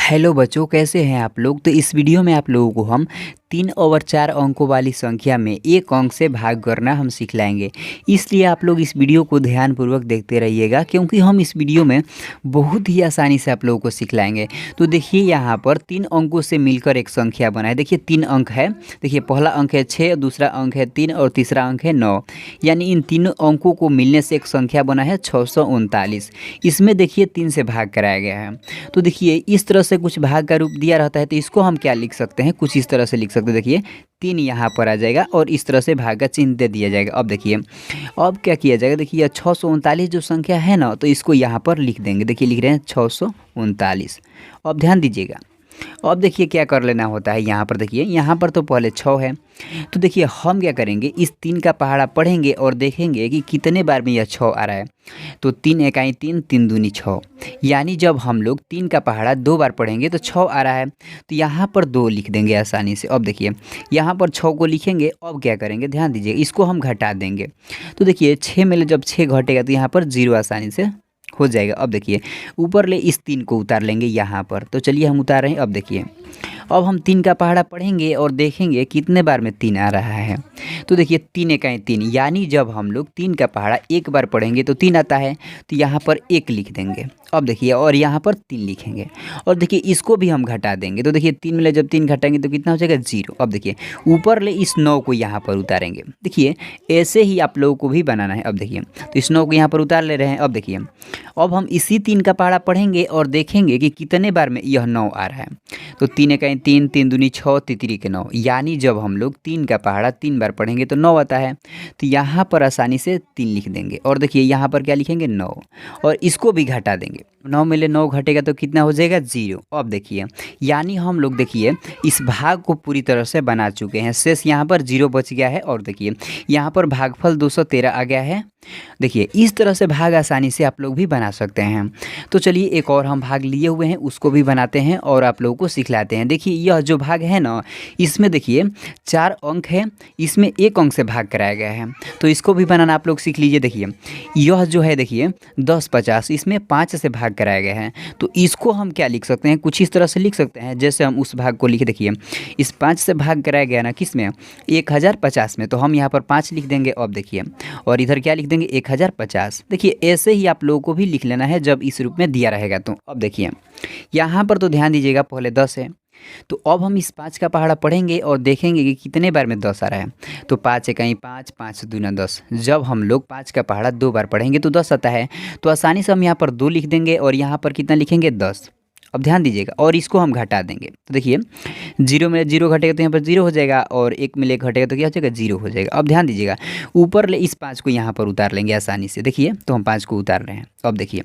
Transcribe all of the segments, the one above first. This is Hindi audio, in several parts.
हेलो बच्चों, कैसे हैं आप लोग। तो इस वीडियो में आप लोगों को हम 3 और 4 अंकों वाली संख्या में एक अंक से भाग करना हम सिखलाएंगे। इसलिए आप लोग इस वीडियो को ध्यानपूर्वक देखते रहिएगा, क्योंकि हम इस वीडियो में बहुत ही आसानी से आप लोगों को सिखलाएंगे। तो देखिए यहाँ पर 3 अंकों से मिलकर एक संख्या बना है। देखिए 3 अंक है। देखिए पहला अंक है 6, दूसरा अंक है 3 और तीसरा अंक है 9। यानी इन तीनों अंकों को मिलने से एक संख्या बना है 639। इसमें देखिए 3 से भाग कराया गया है। तो देखिए इस तरह से कुछ भाग का रूप दिया रहता है, तो इसको हम क्या लिख सकते हैं, कुछ इस तरह से लिख सकते हैं। देखिए 3 यहाँ पर आ जाएगा और इस तरह से भाग का चिन्ह दे दिया जाएगा। अब देखिए अब क्या किया जाएगा, देखिए यह 639 जो संख्या है ना, तो इसको यहाँ पर लिख देंगे। देखिए लिख रहे हैं 639। अब ध्यान दीजिएगा। अब देखिए क्या कर लेना होता है, यहाँ पर देखिए यहाँ पर तो पहले 6 है। तो देखिए हम क्या करेंगे, इस 3 का पहाड़ा पढ़ेंगे और देखेंगे कि कितने बार में यह 6 आ रहा है। तो 3 एकाई 3, 3 दूनी 6। यानी जब हम लोग 3 का पहाड़ा 2 बार पढ़ेंगे तो 6 आ रहा है। तो यहाँ पर 2 लिख देंगे आसानी से। अब देखिए यहाँ पर 6 को लिखेंगे। अब क्या करेंगे, ध्यान दीजिए, इसको हम घटा देंगे। तो देखिए 6 में जब 6 घटेगा तो यहाँ पर 0 आसानी से हो जाएगा। अब देखिए ऊपर ले इस 3 को उतार लेंगे यहाँ पर। तो चलिए हम उतार रहे हैं। अब देखिए अब हम 3 का पहाड़ा पढ़ेंगे और देखेंगे कितने बार में 3 आ रहा है। तो देखिए 3 एकाई 3, यानी जब हम लोग 3 का पहाड़ा एक बार पढ़ेंगे तो 3 आता है। तो यहाँ पर 1 लिख देंगे। अब देखिए और यहाँ पर 3 लिखेंगे और देखिए इसको भी हम घटा देंगे। तो देखिए 3 में जब 3 घटाएंगे तो कितना हो जाएगा, 0। अब देखिए ऊपर ले इस 9 को यहाँ पर उतारेंगे। देखिए ऐसे ही आप लोगों को भी बनाना है। अब देखिए तो इस 9 को यहाँ पर उतार ले रहे हैं। अब देखिए अब हम इसी 3 का पहाड़ा पढ़ेंगे और देखेंगे कि कितने बार में यह 9 आ रहा है। तो 3 एकाई 3, 3 दूनी 6, तितरी के 9। यानी जब हम लोग 3 का पहाड़ा 3 बार पढ़ेंगे तो 9 आता है। तो यहाँ पर आसानी से 3 लिख देंगे और देखिए यहाँ पर क्या लिखेंगे, 9, और इसको भी घटा देंगे। 9 में ले 9 घटेगा तो कितना हो जाएगा, 0। अब देखिए यानी हम लोग देखिए इस भाग को पूरी तरह से बना चुके हैं। शेष यहाँ पर 0 बच गया है और देखिए यहाँ पर भागफल 213 आ गया है। देखिए इस तरह से भाग आसानी से आप लोग भी बना सकते हैं। तो चलिए एक और हम भाग लिए हुए हैं, उसको भी बनाते हैं और आप लोगों को सिखलाते हैं। देखिए यह जो भाग है ना, इसमें देखिए 4 अंक है, इसमें 1 अंक से भाग कराया गया है। तो इसको भी बनाना आप लोग सीख लीजिए। देखिए यह जो है, देखिए 10 50, इसमें 5 से भाग कराया गया है। तो इसको हम क्या लिख सकते हैं, कुछ इस तरह से लिख सकते हैं जैसे हम उस भाग को लिखे। देखिए इस 5 से भाग कराया गया ना, किस में, 1050 में। तो हम यहाँ पर 5 लिख देंगे। अब देखिए और इधर क्या लिख देंगे, 1050। देखिए ऐसे ही आप लोगों को भी लिख लेना है जब इस रूप में दिया रहेगा। तो अब देखिए यहाँ पर तो ध्यान दीजिएगा, पहले 10 है। तो अब हम इस 5 का पहाड़ा पढ़ेंगे और देखेंगे कि कितने बार में 10 आ रहा है। तो 5 एकाई 5, 5 दूना 10। जब हम लोग 5 का पहाड़ा 2 बार पढ़ेंगे तो 10 आता है। तो आसानी से हम यहाँ पर 2 लिख देंगे और यहाँ पर कितना लिखेंगे, 10। अब ध्यान दीजिएगा और इसको हम घटा देंगे। तो देखिए 0 में 0 घटेगा तो यहाँ पर 0 हो जाएगा और 1 में ले घटेगा तो क्या हो जाएगा, 0 हो जाएगा। अब ध्यान दीजिएगा ऊपर ले इस 5 को यहाँ पर उतार लेंगे आसानी से। देखिए तो हम 5 को उतार रहे हैं। अब देखिए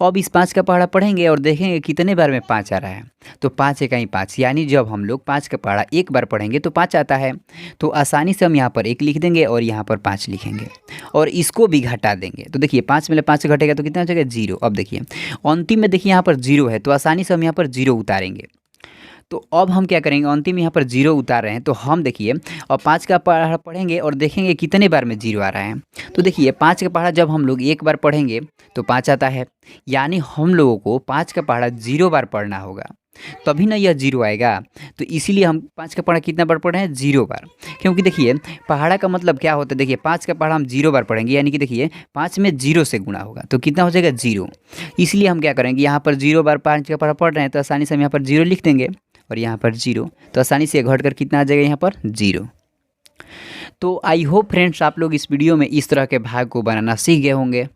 अब इस 5 का पहाड़ा पढ़ेंगे और देखेंगे कितने बार में 5 आ रहा है। तो 5 एकाई 5, यानी जब हम लोग 5 का पहाड़ा एक बार पढ़ेंगे तो 5 आता है। तो आसानी से हम यहाँ पर 1 लिख देंगे और यहाँ पर 5 लिखेंगे और इसको भी घटा देंगे। तो देखिए 5 में 5 घटेगा तो कितना हो जाएगा, 0। अब देखिए अंतिम में देखिए यहाँ पर 0 है, तो आसानी से हम यहाँ पर 0 उतारेंगे। तो अब हम क्या करेंगे, अंतिम यहाँ पर 0 उतार रहे हैं। तो हम देखिए और 5 का पहाड़ा पढ़ेंगे और देखेंगे कितने बार में 0 आ रहा है। तो देखिए 5 का पहाड़ा जब हम लोग एक बार पढ़ेंगे तो 5 आता है। यानी हम लोगों को 5 का पहाड़ा 0 बार पढ़ना होगा, तभी ना यह 0 आएगा। तो इसीलिए हम 5 का पहाड़ा कितना बार पढ़ रहे हैं, 0 बार। क्योंकि देखिए पहाड़ा का मतलब क्या होता है, देखिए 5 का पहाड़ा हम 0 बार पढ़ेंगे, यानी कि देखिए 5 में 0 से गुणा होगा तो कितना हो जाएगा, 0। इसलिए हम क्या करेंगे, यहाँ पर 0 बार 5 का पहाड़ा पढ़ रहे हैं तो आसानी से हम यहाँ पर 0 लिख देंगे और यहाँ पर 0। तो आसानी से घट कर कितना आ जाएगा, यहाँ पर 0। तो आई होप फ्रेंड्स आप लोग इस वीडियो में इस तरह के भाग को बनाना सीख गए होंगे।